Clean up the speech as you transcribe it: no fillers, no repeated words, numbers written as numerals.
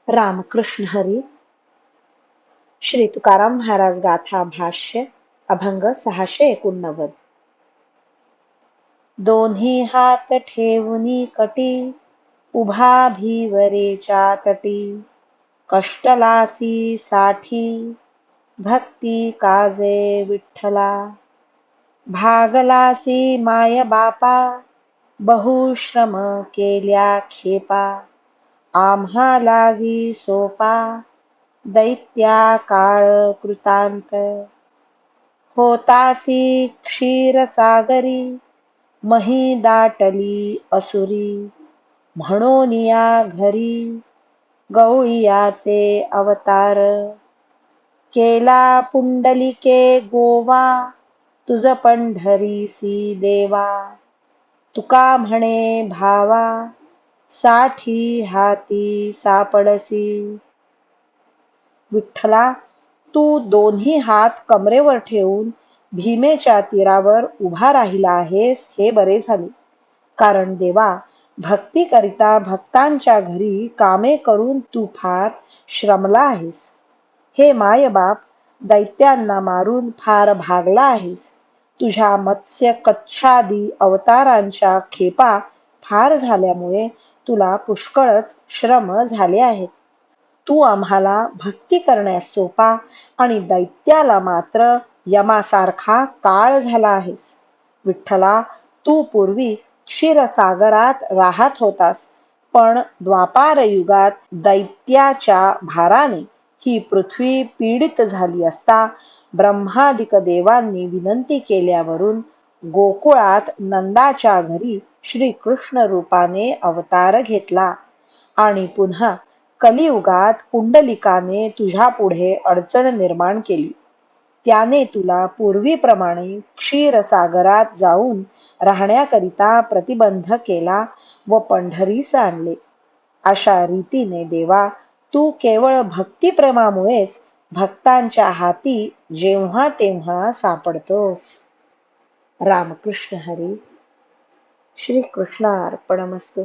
रामकृष्ण हरी. श्री तुकाराम महाराज गाथा भाष्य अभंग 689. दोन्ही हात ठेवूनी कटी उभा भीवरेच्या तटी कष्टलासी साठी भक्ती काजे विठ्ठला भागलासी माय बापा बहुश्रम केल्या खेपा आम्हा लागी सोपा दैत्या काळ कृतांत होतासी क्षीरसागरी मही दाटली असुरी म्हणून या घरी गवळीयाचे अवतार केला पुंडलिके गोवा तुझ पंढरीसी देवा तुका म्हणे भावा साठी हाती सापडसी. विठ्ठला, तू दोन्ही हात कमरेवर ठेवून भीमेच्या तीरावर उभा राहिला आहेस हे बरे झाले. कारण देवा, भक्ती करिता भक्तांच्या घरी कामे करून तू फार श्रमला आहेस. हे मायबाप, दैत्यांना मारून फार भागला आहेस. तुझ्या मत्स्य कच्छादी अवतारांच्या खेपा फार झाल्यामुळे तुला पुष्कळच श्रम झाले आहेत. तू आम्हाला भक्ती करण्यास सोपा आणि दैत्याला मात्र यमासारखा काळ झाला आहेस. विठ्ठला, तू पूर्वी क्षीरसागरात राहत होतास, पण द्वापार युगात दैत्याच्या भाराने ही पृथ्वी पीडित झाली असता ब्रह्मादिक देवांनी विनंती केल्यावरून गोकुळात नंदाच्या घरी श्रीकृष्ण रूपाने अवतार घेतला आणि पुन्हा कलियुगात पुंडलिकाने तुझ्या पुढे अडचण निर्माण केली. त्याने तुला पूर्वीप्रमाणे क्षीरसागरात जाऊन राहण्याकरिता प्रतिबंध केला व पंढरीस आणले. अशा रीतीने देवा, तू केवळ भक्तिप्रेमामुळेच भक्तांच्या हाती जेव्हा तेव्हा सापडतोस. रामकृष्ण हरी. श्री कृष्णार्पणमस्तु.